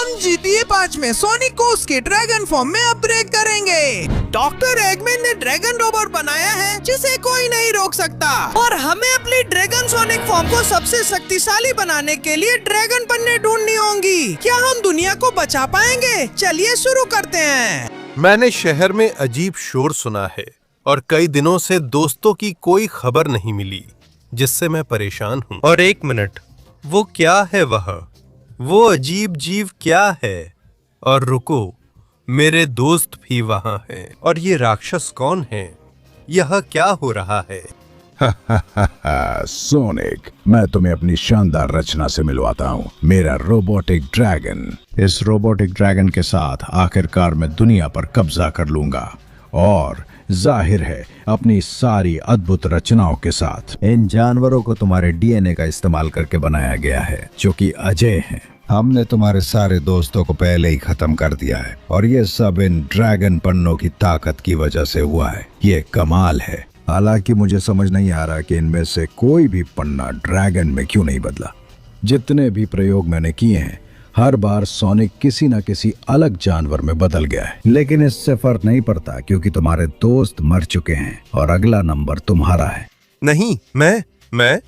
हम GTA 5 में sonic को उसके ड्रैगन फॉर्म में अपग्रेड करेंगे। डॉक्टर एगमैन ने ड्रैगन रोबोट बनाया है जिसे कोई नहीं रोक सकता, और हमें अपनी ड्रैगन सोनिक फॉर्म को सबसे शक्तिशाली बनाने के लिए ड्रैगन पन्ने ढूंढनी होंगी। क्या हम दुनिया को बचा पाएंगे? चलिए शुरू करते हैं। मैंने शहर में अजीब शोर सुना है और कई दिनों से दोस्तों की कोई खबर नहीं मिली, जिससे मैं परेशान हूँ। और एक मिनट, वो क्या है वो अजीब जीव क्या है? और रुको, मेरे दोस्त भी वहाँ हैं। और ये राक्षस कौन है? यह क्या हो रहा है? सोनिक, मैं तुम्हें अपनी शानदार रचना से मिलवाता हूँ, मेरा रोबोटिक ड्रैगन। इस रोबोटिक ड्रैगन के साथ आखिरकार मैं दुनिया पर कब्जा कर लूंगा, और जाहिर है अपनी सारी अद्भुत रचनाओं के साथ। इन जानवरों को तुम्हारे डीएनए का इस्तेमाल करके बनाया गया है, जो कि अजय हैं। हमने तुम्हारे सारे दोस्तों को पहले ही खत्म कर दिया है, और ये सब इन ड्रैगन पन्नों की ताकत की वजह से हुआ है। ये कमाल है। हालांकि मुझे समझ नहीं आ रहा कि इनमें से कोई भी पन्ना ड्रैगन में क्यों नहीं बदला। जितने भी प्रयोग मैंने किए हैं, हर बार सोनिक किसी न किसी अलग जानवर में बदल गया है। लेकिन इससे फर्क नहीं पड़ता, क्योंकि तुम्हारे दोस्त मर चुके हैं और अगला नंबर तुम्हारा है। नहीं, मैं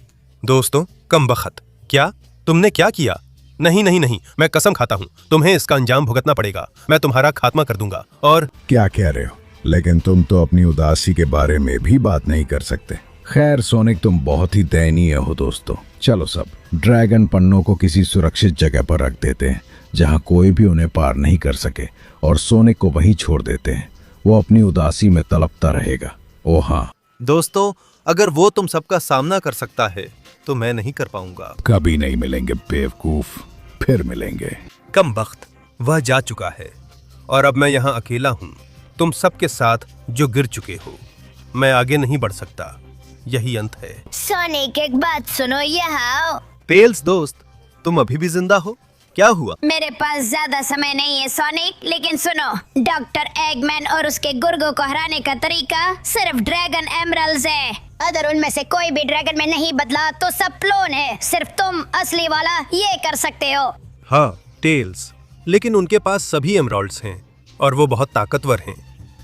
दोस्तों, कमबख्त, क्या तुमने क्या किया? नहीं नहीं नहीं, मैं कसम खाता हूँ, तुम्हें इसका अंजाम भुगतना पड़ेगा। मैं तुम्हारा खात्मा कर दूंगा। और क्या कह रहे हो? लेकिन तुम तो अपनी उदासी के बारे में भी बात नहीं कर सकते। खैर सोनिक, तुम बहुत ही दयनीय हो दोस्तों। चलो सब ड्रैगन पन्नों को किसी सुरक्षित जगह पर रख देते हैं, जहां कोई भी उन्हें पार नहीं कर सके, और सोनिक को वहीं छोड़ देते हैं। वो अपनी उदासी में तड़पता रहेगा। ओ हाँ दोस्तों, अगर वो तुम सबका सामना कर सकता है तो मैं नहीं कर पाऊंगा। कभी नहीं मिलेंगे बेवकूफ, फिर मिलेंगे। कमबख्त, वह जा चुका है और अब मैं यहाँ अकेला हूँ, तुम सबके साथ जो गिर चुके हो। मैं आगे नहीं बढ़ सकता, यही अंत है। सोनिक, एक बात सुनो, यहाँ आओ। टेल्स दोस्त, तुम अभी भी जिंदा हो? क्या हुआ? मेरे पास ज्यादा समय नहीं है सोनिक, लेकिन सुनो, डॉक्टर एगमैन और उसके गुर्गों को हराने का तरीका सिर्फ ड्रैगन एमरल्ड्स है। अगर उनमें से कोई भी ड्रैगन में नहीं बदला तो सब क्लोन है। सिर्फ तुम असली वाला ये कर सकते हो। हाँ टेल्स, लेकिन उनके पास सभी एमराल्ड्स हैं और वो बहुत ताकतवर हैं।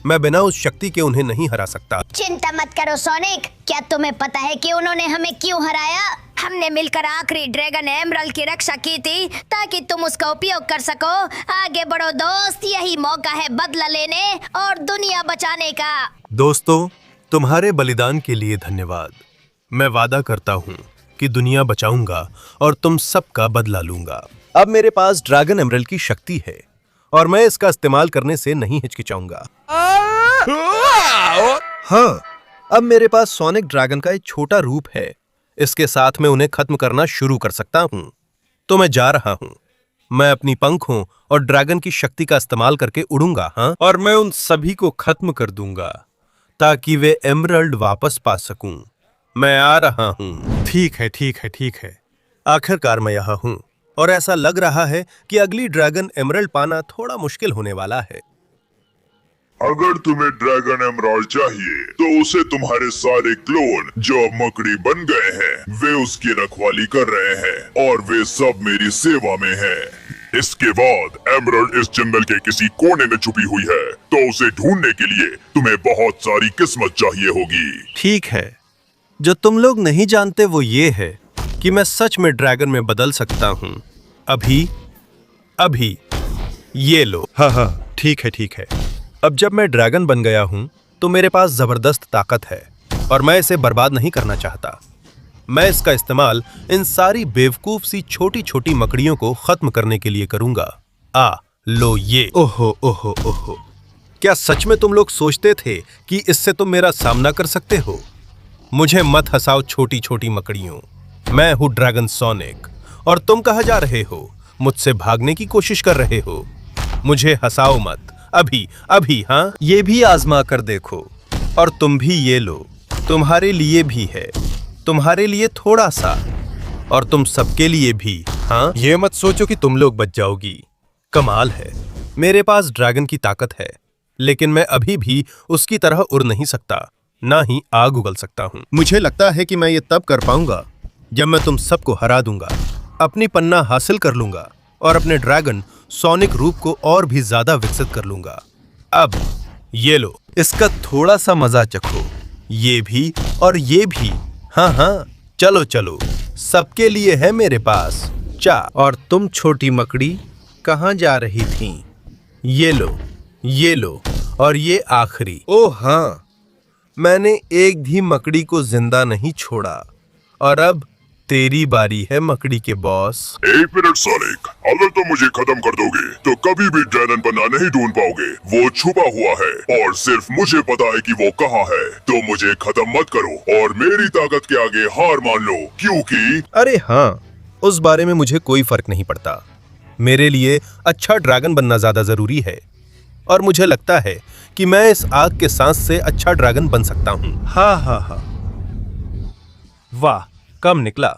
मैं बिना उस शक्ति के उन्हें नहीं हरा सकता। चिंता मत करो सोनिक, क्या तुम्हें पता है कि उन्होंने हमें क्यों हराया? हमने मिलकर आखिरी ड्रैगन एमरल्ड की रक्षा की थी, ताकि तुम उसका उपयोग कर सको। आगे बढ़ो दोस्त, यही मौका है बदला लेने और दुनिया बचाने का। दोस्तों, तुम्हारे बलिदान के लिए धन्यवाद। मैं वादा करता हूँ कि दुनिया बचाऊंगा और तुम सबका बदला लूंगा। अब मेरे पास ड्रैगन एमरल्ड की शक्ति है और मैं इसका इस्तेमाल करने से नहीं हिचकिचाऊंगा। हाँ, अब मेरे पास सोनिक ड्रैगन का एक छोटा रूप है। इसके साथ मैं उन्हें खत्म करना शुरू कर सकता हूँ। तो मैं जा रहा हूँ। मैं अपनी पंखों और ड्रैगन की शक्ति का इस्तेमाल करके उड़ूंगा। हाँ, और मैं उन सभी को खत्म कर दूंगा ताकि वे एमरल्ड वापस पा सकूं। मैं आ रहा हूँ। ठीक है। आखिरकार मैं यहाँ हूँ और ऐसा लग रहा है कि अगली ड्रैगन एमरल्ड पाना थोड़ा मुश्किल होने वाला है। अगर तुम्हें ड्रैगन एमराल्ड चाहिए तो उसे तुम्हारे सारे क्लोन जो अब मकड़ी बन गए हैं, वे उसकी रखवाली कर रहे हैं और वे सब मेरी सेवा में हैं। इसके बाद एमराल्ड इस जंगल के किसी कोने में छुपी हुई है, तो उसे ढूंढने के लिए तुम्हें बहुत सारी किस्मत चाहिए होगी। ठीक है, जो तुम लोग नहीं जानते वो ये है कि मैं सच में ड्रैगन में बदल सकता हूँ। अभी ये लो। हाँ, ठीक है। अब जब मैं ड्रैगन बन गया हूं तो मेरे पास जबरदस्त ताकत है और मैं इसे बर्बाद नहीं करना चाहता। मैं इसका इस्तेमाल इन सारी बेवकूफ सी छोटी छोटी मकड़ियों को खत्म करने के लिए करूंगा। लो ये। ओहो, क्या सच में तुम लोग सोचते थे कि इससे तुम मेरा सामना कर सकते हो? मुझे मत हंसाओ छोटी छोटी मकड़ियों। मैं हूं ड्रैगन सोनिक और तुम कहाँ जा रहे हो? मुझसे भागने की कोशिश कर रहे हो? मुझे हंसाओ मत। अभी हाँ, ये भी आजमा कर देखो। और तुम भी ये लो, तुम्हारे लिए भी है, तुम्हारे लिए थोड़ा सा, और तुम सबके लिए भी। हाँ, ये मत सोचो कि तुम लोग बच जाओगी। कमाल है, मेरे पास ड्रैगन की ताकत है, लेकिन मैं अभी भी उसकी तरह उड़ नहीं सकता, ना ही आग उगल सकता हूँ। मुझे लगता है कि मैं ये तब कर पाऊंगा जब मैं तुम सबको हरा दूंगा, अपनी पन्ना हासिल कर लूंगा और अपने ड्रैगन सोनिक रूप को और भी ज्यादा विकसित कर लूंगा। अब ये लो, इसका थोड़ा सा मजा चखो। ये भी और ये भी। हाँ हाँ, चलो चलो, सबके लिए है मेरे पास चा। और तुम छोटी मकड़ी कहाँ जा रही थी? ये लो और ये आखिरी। ओह हाँ, मैंने एक भी मकड़ी को जिंदा नहीं छोड़ा। और अब तेरी बारी है मकड़ी के बॉस। एक मिनट सोनिक, अगर तुम मुझे खत्म कर दोगे तो कभी भी ड्रैगन पन्ना नहीं ढूंढ पाओगे। वो छुपा हुआ है और सिर्फ मुझे पता है कि वो कहाँ है। तो मुझे खत्म मत करो और मेरी ताकत के आगे हार मान लो, क्योंकि अरे हाँ, उस बारे में मुझे कोई फर्क नहीं पड़ता। मेरे लिए अच्छा ड्रैगन बनना ज्यादा जरूरी है और मुझे लगता है कि मैं इस आग के सांस से अच्छा ड्रैगन बन सकता हूँ। हाँ हाँ हाँ, वाह, कम निकला,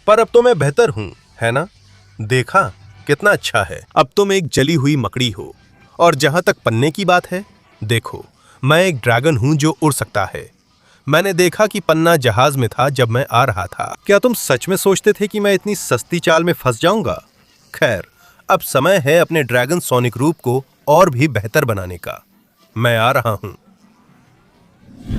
पर अब तो मैं बेहतर हूं, है ना? देखा कितना अच्छा है। अब तुम एक जली हुई मकड़ी हो। और जहां तक पन्ने की बात है, देखो, मैं एक ड्रैगन हूं जो उड़ सकता है। मैंने देखा कि पन्ना जहाज में था जब मैं आ रहा था। क्या तुम सच में सोचते थे कि मैं इतनी सस्ती चाल में फंस जाऊंगा? खैर, अब समय है अपने ड्रैगन सोनिक रूप को और भी बेहतर बनाने का। मैं आ रहा हूं।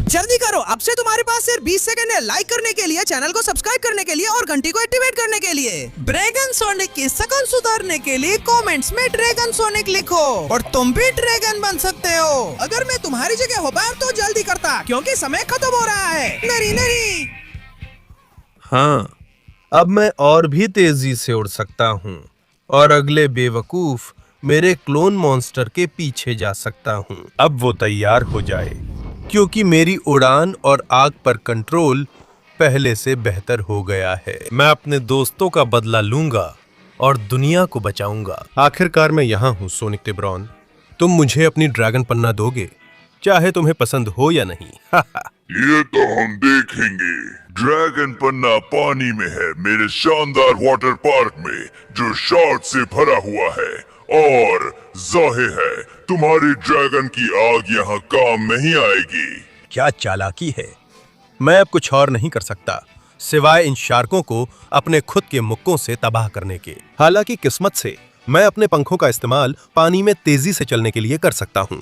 जल्दी करो, अब से तुम्हारे पास सिर्फ 20 सेकंड है लाइक करने के लिए, चैनल को सब्सक्राइब करने के लिए और घंटी को एक्टिवेट करने के लिए। ड्रैगन सोनिक की शकल सुधारने के लिए कमेंट्स में ड्रैगन सोनिक लिखो और तुम भी ड्रैगन बन सकते हो। अगर मैं तुम्हारी जगह होता तो जल्दी करता, क्योंकि समय खत्म हो रहा है। नहीं। हाँ, अब मैं और भी तेजी से उड़ सकता हूँ और अगले बेवकूफ मेरे क्लोन मॉन्स्टर के पीछे जा सकता हूँ। अब वो तैयार हो जाए, क्योंकि मेरी उड़ान और आग पर कंट्रोल पहले से बेहतर हो गया है। मैं अपने दोस्तों का बदला लूंगा और दुनिया को बचाऊंगा। आखिरकार मैं यहाँ हूँ सोनिक टिब्रॉन। तुम मुझे अपनी ड्रैगन पन्ना दोगे, चाहे तुम्हें पसंद हो या नहीं। ये तो हम देखेंगे। ड्रैगन पन्ना पानी में है, मेरे शानदार वाटर पार्क में, जो शार्क से भरा हुआ है। और जाहिर है तुम्हारी ड्रैगन की आग यहाँ काम नहीं आएगी। क्या चालाकी है। मैं अब कुछ और नहीं कर सकता सिवाय इन शार्कों को अपने खुद के मुक्कों से तबाह करने के। हालांकि किस्मत से मैं अपने पंखों का इस्तेमाल पानी में तेजी से चलने के लिए कर सकता हूँ।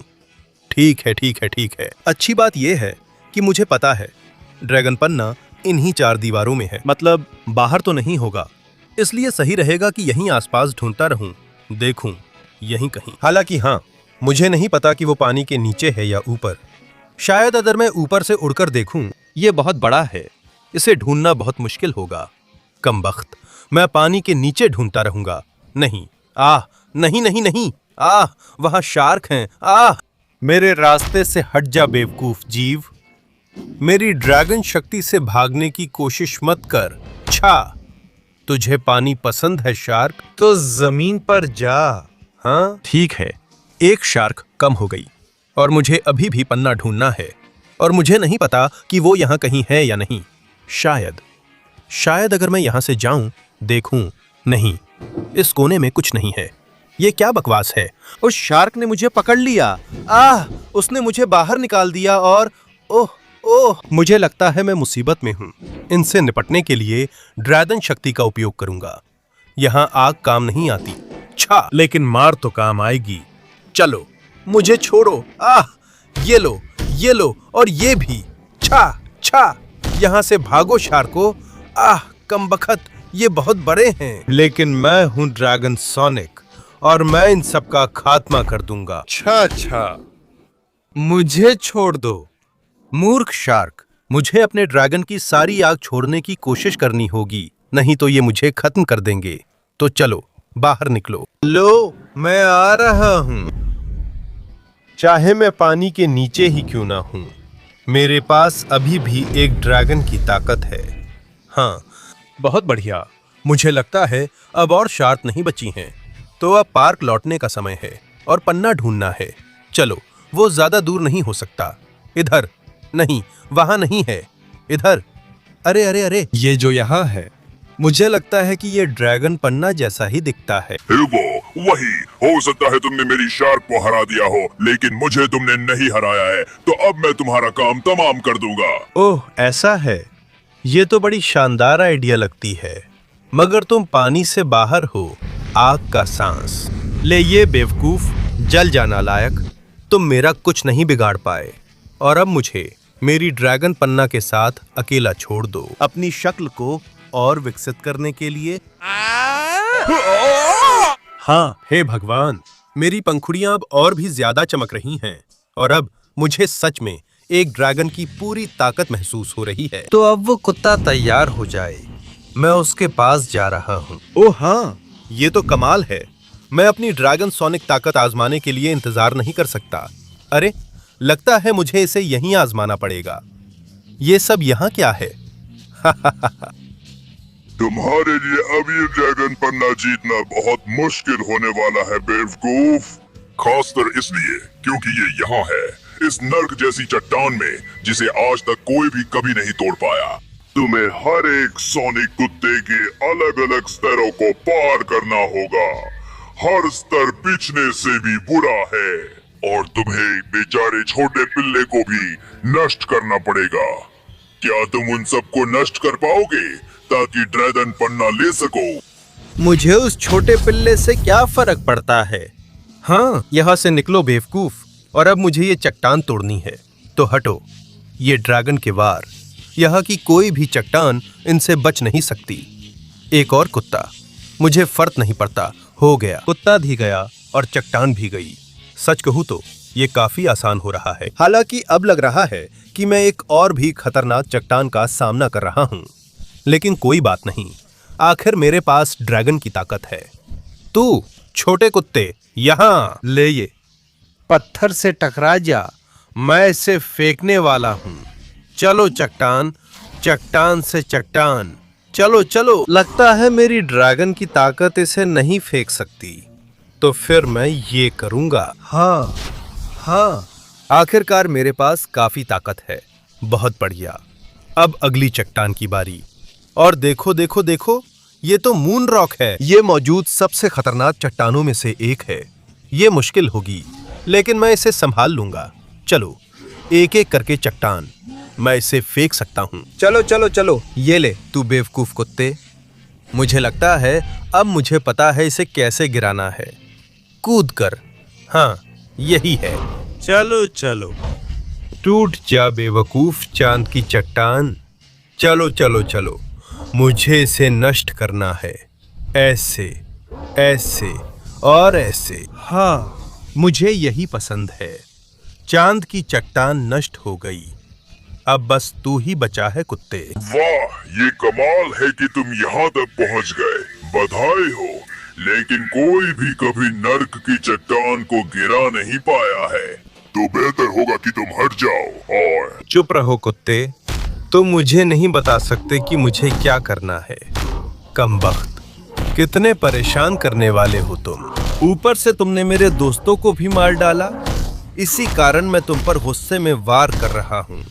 ठीक है। अच्छी बात यह है कि मुझे पता है ड्रैगन पन्ना इन्हीं 4 दीवारों में है, मतलब बाहर तो नहीं होगा। इसलिए सही रहेगा कि यहीं आसपास ढूंढता रहूं, देखूं यहीं कहीं। हालांकि हाँ, मुझे नहीं पता कि वो पानी के नीचे है या ऊपर। शायद अगर मैं ऊपर से उड़कर देखूं, ये बहुत बड़ा है, इसे ढूंढना बहुत मुश्किल होगा। कमबख्त, मैं पानी के नीचे ढूंढता रहूंगा। नहीं, नहीं, वहां शार्क हैं। मेरे रास्ते से हट जा बेवकूफ जीव। मेरी ड्रैगन शक्ति से भागने की कोशिश मत कर। तुझे पानी पसंद है शार्क, तो जमीन पर जा। हाँ ठीक है, एक शार्क कम हो गई और मुझे अभी भी पन्ना ढूंढना है और मुझे नहीं पता कि वो यहाँ कहीं है या नहीं। शायद अगर मैं यहाँ से जाऊं, देखूं, नहीं, इस कोने में कुछ नहीं है। ये क्या बकवास है? उस शार्क ने मुझे पकड़ लिया। उसने मुझे बाहर निकाल दिया और ओह, मुझे लगता है मैं मुसीबत में हूँ। इनसे निपटने के लिए ड्रैगन शक्ति का उपयोग करूंगा। यहाँ आग काम नहीं आती, लेकिन मार तो काम आएगी। चलो, मुझे छोड़ो। ये लो और ये भी। यहाँ से भागो शार्को। कमबख्त, ये बहुत बड़े हैं। लेकिन मैं हूँ ड्रैगन सोनिक और मैं इन सब का खात्मा कर दूंगा। मुझे छोड़ दो मूर्ख शार्क। मुझे अपने ड्रैगन की सारी आग छोड़ने की कोशिश करनी होगी, नहीं तो ये मुझे खत्म कर देंगे। तो चलो, बाहर निकलो। लो, मैं आ रहा हूं, चाहे मैं पानी के नीचे ही क्यों ना हूं। मेरे पास अभी भी एक ड्रैगन की ताकत है। हाँ, बहुत बढ़िया। मुझे लगता है अब और शार्क नहीं बची हैं, तो अब पार्क लौटने का समय है और पन्ना ढूंढना है। चलो, वो ज्यादा दूर नहीं हो सकता। इधर नहीं, वहां नहीं है, इधर। अरे, ये जो यहाँ है, मुझे लगता है कि ये ड्रैगन पन्ना जैसा ही दिखता है। वही हो सकता है। तुमने मेरी शार्क को हरा दिया हो, लेकिन मुझे तुमने नहीं हराया है, तो अब मैं तुम्हारा काम तमाम कर दूंगा। ओह, ऐसा है। ये तो बड़ी शानदार आइडिया लगती है, मगर तुम पानी से बाहर हो, आग का सांस। ले ये बेवकूफ, जल जाना लायक, तुम मेरा कुछ नहीं बिगाड़ पाए और अब मुझे मेरी ड्रैगन पन्ना के साथ अकेला छोड़ दो अपनी शक्ल को और विकसित करने के लिए। हाँ, हे भगवान, मेरी पंखुड़ियां अब और भी ज्यादा चमक रही हैं और अब मुझे सच में एक ड्रैगन की पूरी ताकत महसूस हो रही है। तो अब वो कुत्ता तैयार हो जाए, मैं उसके पास जा रहा हूँ। ओह हाँ, ये तो कमाल है। मैं अपनी ड्रैगन सोनिक ताकत आजमाने के लिए इंतजार नहीं कर सकता। अरे, लगता है मुझे इसे यहीं आजमाना पड़ेगा। ये सब यहाँ क्या है? तुम्हारे लिए अब ये ड्रैगन पन्ना जीतना बहुत मुश्किल होने वाला है बेवकूफ, खासकर इसलिए क्योंकि ये यहाँ है, इस नर्क जैसी चट्टान में जिसे आज तक कोई भी कभी नहीं तोड़ पाया। तुम्हें हर एक सोनिक कुत्ते के अलग अलग स्तरों को पार करना होगा। हर स्तर पिछले से भी बुरा है और तुम्हें बेचारे छोटे पिल्ले को भी नष्ट करना पड़ेगा। क्या तुम उन सबको नष्ट कर पाओगे ताकि ड्रैगन पन्ना ले सको? मुझे उस छोटे पिल्ले से क्या फर्क पड़ता है? हाँ, यहाँ से निकलो बेवकूफ, और अब मुझे ये चट्टान तोड़नी है। तो हटो, ये ड्रैगन के वार, यहाँ की कोई भी चट्टान इनसे बच नहीं सकती। एक और कुत्ता, मुझे फर्क नहीं पड़ता, हो गया। कुत्ता भी गया और चट्टान भी गई। सच कहूँ तो ये काफी आसान हो रहा है। हालांकि अब लग रहा है कि मैं एक और भी खतरनाक चट्टान का सामना कर रहा हूँ, लेकिन कोई बात नहीं, आखिर मेरे पास ड्रैगन की ताकत है। तू छोटे कुत्ते, यहाँ ले, ये पत्थर से टकरा जा, मैं इसे फेंकने वाला हूँ। चलो चट्टान, चट्टान से चट्टान, चलो चलो। लगता है मेरी ड्रैगन की ताकत इसे नहीं फेंक सकती, तो फिर मैं ये करूंगा। हाँ हाँ, आखिरकार मेरे पास काफी ताकत है। बहुत बढ़िया। अब अगली चट्टान की बारी। और देखो देखो देखो, ये तो मून रॉक है। ये मौजूद सबसे खतरनाक चट्टानों में से एक है। ये मुश्किल होगी, लेकिन मैं इसे संभाल लूंगा। चलो, एक एक करके चट्टान, मैं इसे फेंक सकता हूँ। चलो चलो चलो, ये ले तू बेवकूफ कुत्ते। मुझे लगता है अब मुझे पता है इसे कैसे गिराना है। कूद कर। हाँ, यही है। चलो चलो, टूट जा बेवकूफ चांद की चट्टान। चलो चलो चलो, मुझे इसे नष्ट करना है। ऐसे, ऐसे और ऐसे। हाँ, मुझे यही पसंद है। चांद की चट्टान नष्ट हो गई। अब बस तू ही बचा है कुत्ते। वाह, ये कमाल है कि तुम यहाँ तक पहुँच गए। बधाई हो, लेकिन कोई भी कभी नर्क की चट्टान को गिरा नहीं पाया है। तो बेहतर होगा कि तुम हट जाओ और चुप रहो कुत्ते। तुम मुझे नहीं बता सकते कि मुझे क्या करना है। कमबख्त, कितने परेशान करने वाले हो तुम। ऊपर से तुमने मेरे दोस्तों को भी मार डाला। इसी कारण मैं तुम पर गुस्से में वार कर रहा हूँ।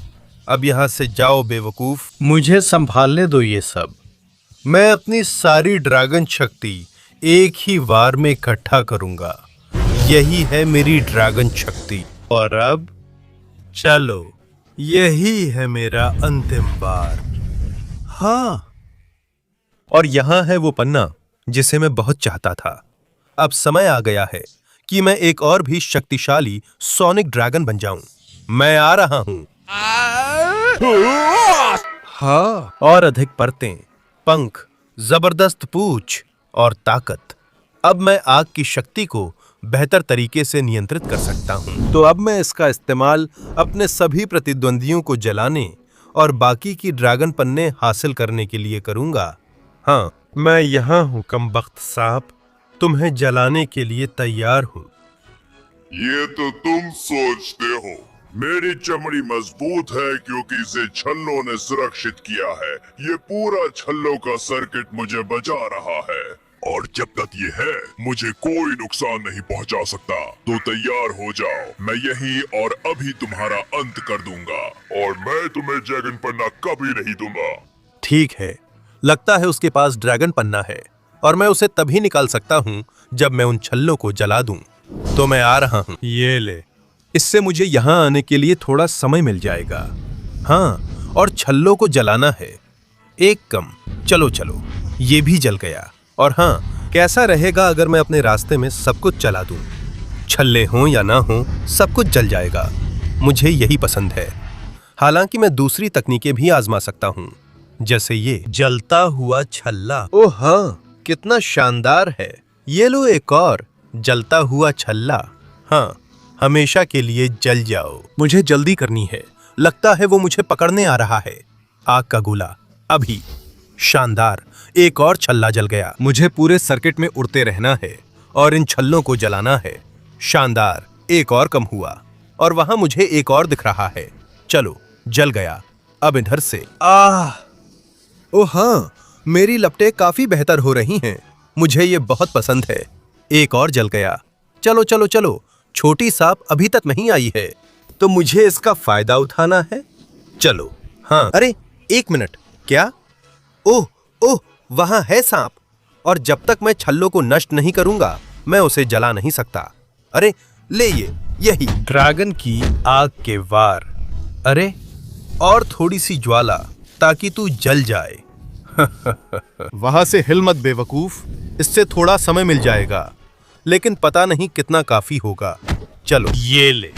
अब यहाँ से जाओ बेवकूफ। मुझे संभालने दो ये सब। मैं अपनी सारी ड्रैगन शक्ति एक ही वार में इकट्ठा करूंगा। यही है मेरी ड्रैगन शक्ति। और अब चलो, यही है मेरा अंतिम वार। हाँ, और यहाँ है वो पन्ना जिसे मैं बहुत चाहता था। अब समय आ गया है कि मैं एक और भी शक्तिशाली सोनिक ड्रैगन बन जाऊं। मैं आ रहा हूं। हाँ, और अधिक परतें, पंख, जबरदस्त पूंछ और ताकत। अब मैं आग की शक्ति को बेहतर तरीके से नियंत्रित कर सकता हूं। तो अब मैं इसका इस्तेमाल अपने सभी प्रतिद्वंदियों को जलाने और बाकी की ड्रैगन पन्ने हासिल करने के लिए करूंगा। हाँ, मैं यहाँ हूँ कमबख्त साहब, तुम्हें जलाने के लिए तैयार हूँ। ये तो तुम सोचते हो। मेरी चमड़ी मजबूत है क्योंकि इसे छल्लों ने सुरक्षित किया है। ये पूरा छल्लों का सर्किट मुझे बचा रहा है और जब तक ये है मुझे कोई नुकसान नहीं पहुंचा सकता। तो तैयार हो जाओ, मैं यही और अभी तुम्हारा अंत कर दूंगा और मैं तुम्हें ड्रैगन पन्ना कभी नहीं दूंगा। ठीक है, लगता है उसके पास ड्रैगन पन्ना है और मैं उसे तभी निकाल सकता हूँ जब मैं उन छल्लों को जला दूं। तो मैं आ रहा हूँ। ये ले, इससे मुझे यहाँ आने के लिए थोड़ा समय मिल जाएगा। हाँ, और छल्लों को जलाना है। एक कम। चलो चलो, ये भी जल गया। और हाँ, कैसा रहेगा अगर मैं अपने रास्ते में सब कुछ जला दूं? छल्ले हों या ना हों, सब कुछ जल जाएगा। मुझे यही पसंद है। हालांकि मैं दूसरी तकनीकें भी आजमा सकता हूं, जैसे ये जलता हुआ छल्ला। ओह हाँ, कितना शानदार है। ये लो एक और जलता हुआ छल्ला। हाँ, हमेशा के लिए जल जाओ। मुझे जल्दी करनी है, लगता है वो मुझे पकड़ने आ रहा है। आग का गोला, अभी। शानदार, एक और छल्ला जल गया। मुझे पूरे सर्किट में उड़ते रहना है और इन छल्लों को जलाना है। शानदार, एक और कम हुआ और वहां मुझे एक और दिख रहा है। चलो, जल गया। अब इधर से। ओह हाँ, मेरी लपटें काफी बेहतर हो रही हैं। मुझे ये बहुत पसंद है। एक और जल गया। चलो चलो चलो, छोटी सांप अभी तक नहीं आई है, तो मुझे इसका फायदा उठाना है। चलो। हाँ, अरे एक मिनट, क्या? ओह ओह, वहां है सांप, और जब तक मैं छल्लों को नष्ट नहीं करूंगा मैं उसे जला नहीं सकता। अरे ले, ये यही ड्रैगन की आग के वार। अरे और थोड़ी सी ज्वाला ताकि तू जल जाए। वहां से हिल मत बेवकूफ, इससे थोड़ा समय मिल जाएगा, लेकिन पता नहीं कितना काफी होगा। चलो ये ले।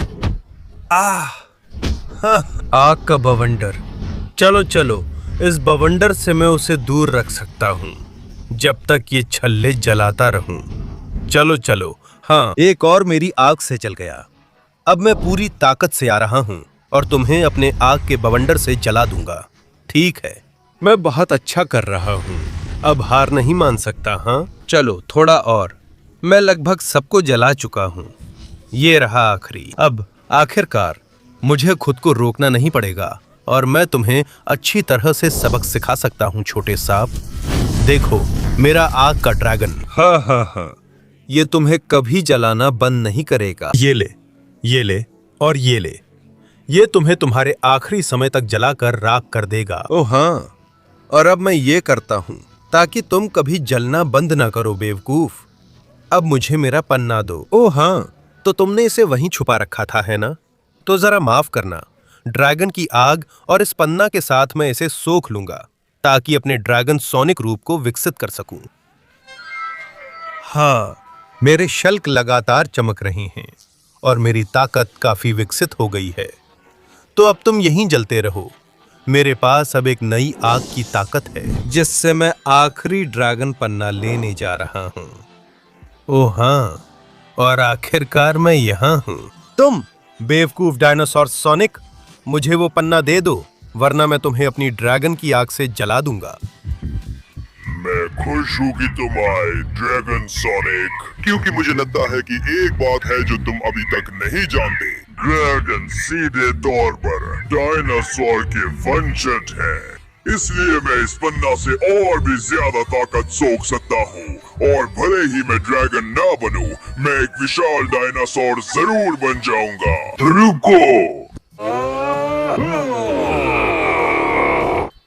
आग का बवंडर। चलो चलो, इस बवंडर से मैं उसे दूर रख सकता हूँ जब तक ये छल्ले जलाता रहूं। चलो चलो। हाँ, एक और मेरी आग से जल गया। अब मैं पूरी ताकत से आ रहा हूँ और तुम्हें अपने आग के बवंडर से जला दूंगा। ठीक है, मैं बहुत अच्छा कर रहा हूँ। अब हार नहीं मान सकता। हाँ चलो, थोड़ा और। मैं लगभग सबको जला चुका हूँ। ये रहा आखिरी। अब आखिरकार मुझे खुद को रोकना नहीं पड़ेगा और मैं तुम्हें अच्छी तरह से सबक सिखा सकता हूँ। छोटे सांप, देखो मेरा आग का ड्रैगन। हाँ हाँ हाँ, ये तुम्हें कभी जलाना बंद नहीं करेगा। ये ले, ये ले और ये ले। ये तुम्हें तुम्हारे आखिरी समय तक जलाकर राख कर देगा। ओह हाँ, और अब मैं ये करता हूँ ताकि तुम कभी जलना बंद ना करो बेवकूफ। अब मुझे मेरा पन्ना दो। ओह हाँ, तो तुमने इसे वहीं छुपा रखा था, है ना? तो जरा माफ करना। ड्रैगन की आग और इस पन्ना के साथ मैं इसे सोख लूंगा ताकि अपने ड्रैगन सोनिक रूप को विकसित कर सकूं। हाँ, मेरे शल्क लगातार चमक रहे हैं और मेरी ताकत काफी विकसित हो गई है। तो अब तुम यहीं जलते रहो। मेरे पास अब एक नई आग की ताकत है जिससे मैं आखिरी ड्रैगन पन्ना लेने जा रहा हूं। ओह हाँ, और आखिरकार मैं यहाँ हूं। तुम बेवकूफ डायनासोर सोनिक, मुझे वो पन्ना दे दो, वरना मैं तुम्हें अपनी ड्रैगन की आग से जला दूंगा। मैं खुश हूँ कि तुम आए ड्रैगन सोनिक, क्योंकि मुझे लगता है कि एक बात है जो तुम अभी तक नहीं जानते। ड्रैगन सीधे तौर पर डायनासोर के वंशज है, इसलिए मैं इस पन्ना से और भी ज्यादा ताकत सोख सकता हूँ। और भले ही मैं ड्रैगन ना बनूं, मैं एक विशाल डायनासोर जरूर बन जाऊंगा। रुको,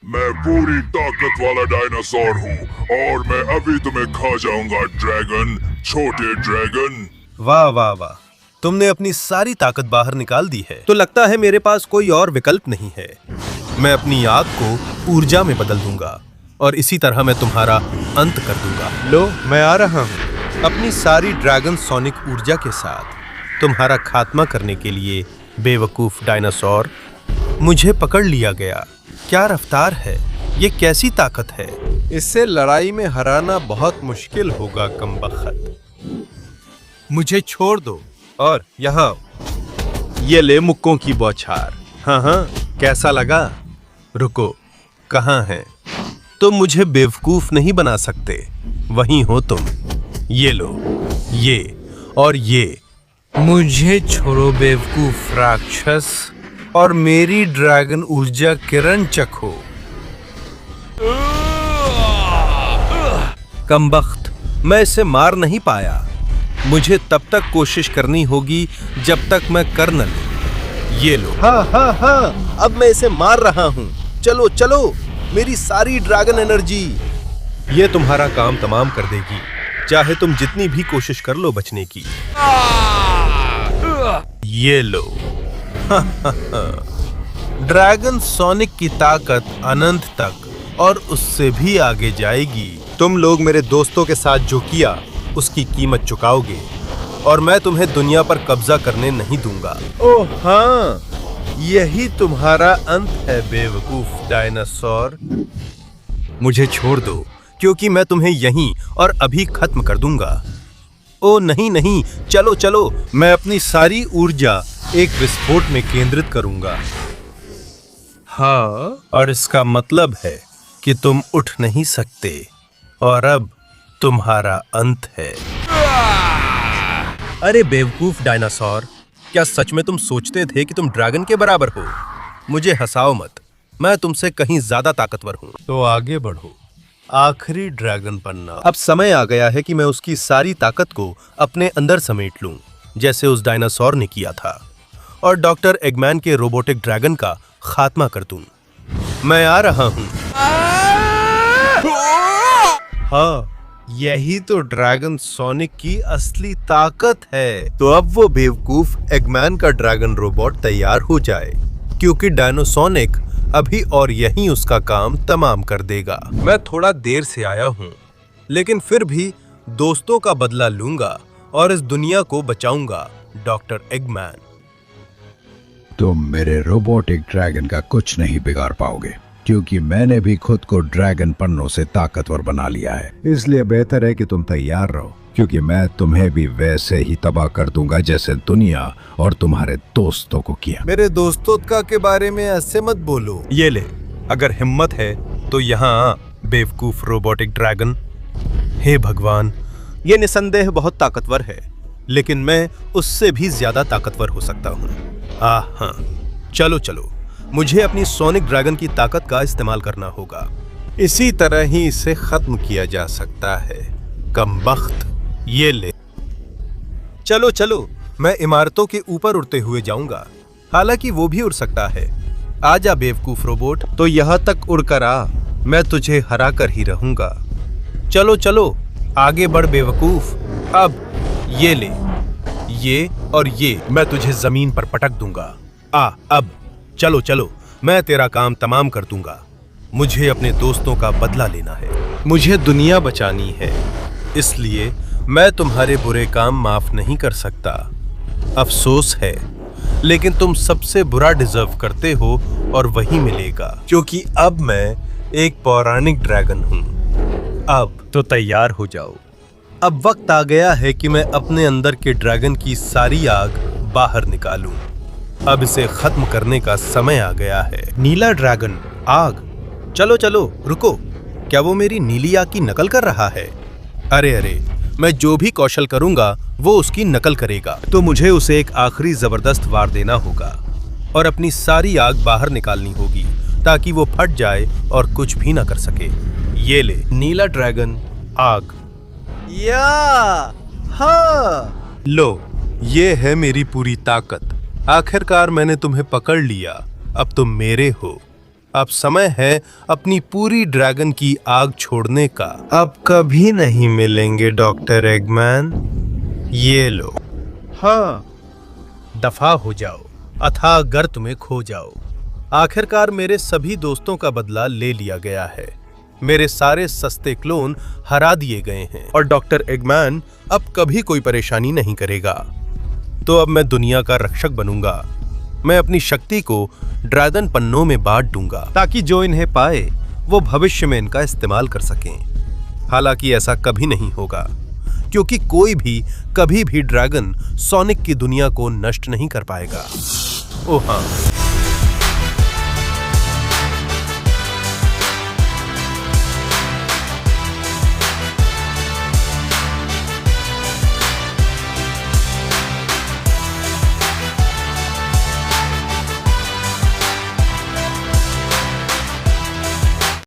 मैं पूरी ताकत वाला डायनासोर हूँ और मैं अभी तुम्हें खा जाऊंगा ड्रैगन, छोटे ड्रैगन। वाह वाह वाह, तुमने अपनी सारी ताकत बाहर निकाल दी है। तो लगता है मेरे पास कोई और विकल्प नहीं है। मैं अपनी आग को ऊर्जा में बदल दूंगा और इसी तरह मैं तुम्हारा अंत कर दूंगा। लो, मैं आ रहा हूँ अपनी सारी ड्रैगन सोनिक ऊर्जा के साथ तुम्हारा खात्मा करने के लिए। बेवकूफ डायनासोर, मुझे पकड़ लिया गया। क्या रफ्तार है, ये कैसी ताकत है? इससे लड़ाई में हराना बहुत मुश्किल होगा कमबख्त। मुझे छोड़ दो और यहाँ ये ले मुक्कों की बौछार। हाँ हाँ, कैसा लगा? रुको, कहाँ है? तुम मुझे बेवकूफ नहीं बना सकते, वहीं हो तुम। ये लो, ये और ये। मुझे छोड़ो बेवकूफ राक्षस और मेरी ड्रैगन ऊर्जा किरण चखो। कमबख्त, मैं इसे मार नहीं पाया। मुझे तब तक कोशिश करनी होगी जब तक मैं कर न लूं। ये लो। हाँ हाँ हाँ, अब मैं इसे मार रहा हूँ। चलो चलो, मेरी सारी ड्रैगन एनर्जी। ये तुम्हारा काम तमाम कर देगी, चाहे तुम जितनी भी कोशिश कर लो बचने की। ये लो। ड्रैगन सोनिक की ताकत अनंत तक और उससे भी आगे जाएगी। तुम लोग मेरे दोस्तों के साथ जो किया उसकी कीमत चुकाओगे और मैं तुम्हें दुनिया पर कब्जा करने नहीं दूंगा। ओह हाँ, यही तुम्हारा अंत है बेवकूफ डायनासोर। मुझे छोड़ दो क्योंकि मैं तुम्हें यहीं और अभी खत्म कर दूंगा। ओ नहीं नहीं, चलो चलो, मैं अपनी सारी ऊर्जा एक विस्फोट में केंद्रित करूंगा। हाँ, और इसका मतलब है कि तुम उठ नहीं सकते और अब तुम्हारा अंत है। अरे बेवकूफ डायनासोर, क्या सच में तुम सोचते थे कि तुम ड्रैगन के बराबर हो? मुझे हंसाओ मत, मैं तुमसे कहीं ज्यादा ताकतवर हूं। तो आगे बढ़ो, आखिरी ड्रैगन बनना। अब समय आ गया है कि मैं उसकी सारी ताकत को अपने अंदर समेट लूं, जैसे उस डायनासोर ने किया था, और डॉक्टर एगमैन के रोबोटिक ड्रैगन का खात्मा कर दूं। मैं आ रहा हूं। हाँ, यही तो ड्रैगन सोनिक की असली ताकत है। तो अब वो बेवकूफ एगमैन का ड्रैगन रोबोट तैयार हो जाए, क्योंकि डायनोसोनिक अभी और यहीं उसका काम तमाम कर देगा। मैं थोड़ा देर से आया हूँ, लेकिन फिर भी दोस्तों का बदला लूंगा और इस दुनिया को बचाऊंगा, डॉक्टर एगमैन। तुम मेरे रोबोटिक ड्रैगन का कुछ नहीं बिगाड़ पाओगे, क्योंकि मैंने भी खुद को ड्रैगन पन्नों से ताकतवर बना लिया है। इसलिए बेहतर है कि तुम तैयार रहो, क्योंकि मैं तुम्हें भी वैसे ही तबाह कर दूंगा जैसे दुनिया और तुम्हारे दोस्तों को किया। मेरे दोस्तों के बारे में ऐसे मत बोलो। ये ले, अगर हिम्मत है तो यहाँ बेवकूफ रोबोटिक ड्रैगन। हे भगवान, ये निसंदेह बहुत ताकतवर है, लेकिन मैं उससे भी ज्यादा ताकतवर हो सकता हूँ। हाँ, चलो चलो, मुझे अपनी सोनिक ड्रैगन की ताकत का इस्तेमाल करना होगा। इसी तरह ही इसे खत्म किया जा सकता है। कमबख्त, ये ले। चलो चलो, मैं इमारतों के ऊपर उड़ते हुए जाऊंगा। हालांकि वो भी उड़ सकता है। आजा बेवकूफ रोबोट, तो यहाँ तक उड़कर आ, मैं तुझे हरा कर ही रहूंगा। चलो चलो, आगे बढ़ बेवकूफ। अब ये ले, ये और ये मैं तुझे जमीन पर पटक दूंगा। अब चलो चलो, मैं तेरा काम तमाम कर दूंगा। मुझे अपने दोस्तों का बदला लेना है, मुझे दुनिया बचानी है, इसलिए मैं तुम्हारे बुरे काम माफ नहीं कर सकता। अफसोस है, लेकिन तुम सबसे बुरा डिजर्व करते हो और वही मिलेगा, क्योंकि अब मैं एक पौराणिक ड्रैगन हूं। अब तो तैयार हो जाओ। अब वक्त आ गया है कि मैं अपने अंदर के ड्रैगन की सारी आग बाहर निकालूं। अब इसे खत्म करने का समय आ गया है। नीला ड्रैगन, आग। चलो चलो, रुको, क्या वो मेरी नीली आग की नकल कर रहा है? अरे, मैं जो भी कौशल करूंगा वो उसकी नकल करेगा, तो मुझे उसे एक आखिरी जबरदस्त वार देना होगा और अपनी सारी आग बाहर निकालनी होगी, ताकि वो फट जाए और कुछ भी ना कर सके। ये ले, नीला ड्रैगन, आग। या हाँ, लो, ये है मेरी पूरी ताकत। आखिरकार मैंने तुम्हें पकड़ लिया, अब तुम मेरे हो। अब समय है अपनी पूरी ड्रैगन की आग छोड़ने का। अब कभी नहीं मिलेंगे डॉक्टर एगमैन। ये लो। हाँ, दफा हो जाओ, अथाह गर्त में खो जाओ। आखिरकार मेरे सभी दोस्तों का बदला ले लिया गया है। मेरे सारे सस्ते क्लोन हरा दिए गए हैं और डॉक्टर एगमैन अब कभी कोई परेशानी नहीं करेगा। तो अब मैं दुनिया का रक्षक बनूंगा। मैं अपनी शक्ति को ड्रैगन पन्नों में बांट दूंगा, ताकि जो इन्हें पाए वो भविष्य में इनका इस्तेमाल कर सकें। हालांकि ऐसा कभी नहीं होगा, क्योंकि कोई भी कभी भी ड्रैगन सोनिक की दुनिया को नष्ट नहीं कर पाएगा। ओह हाँ,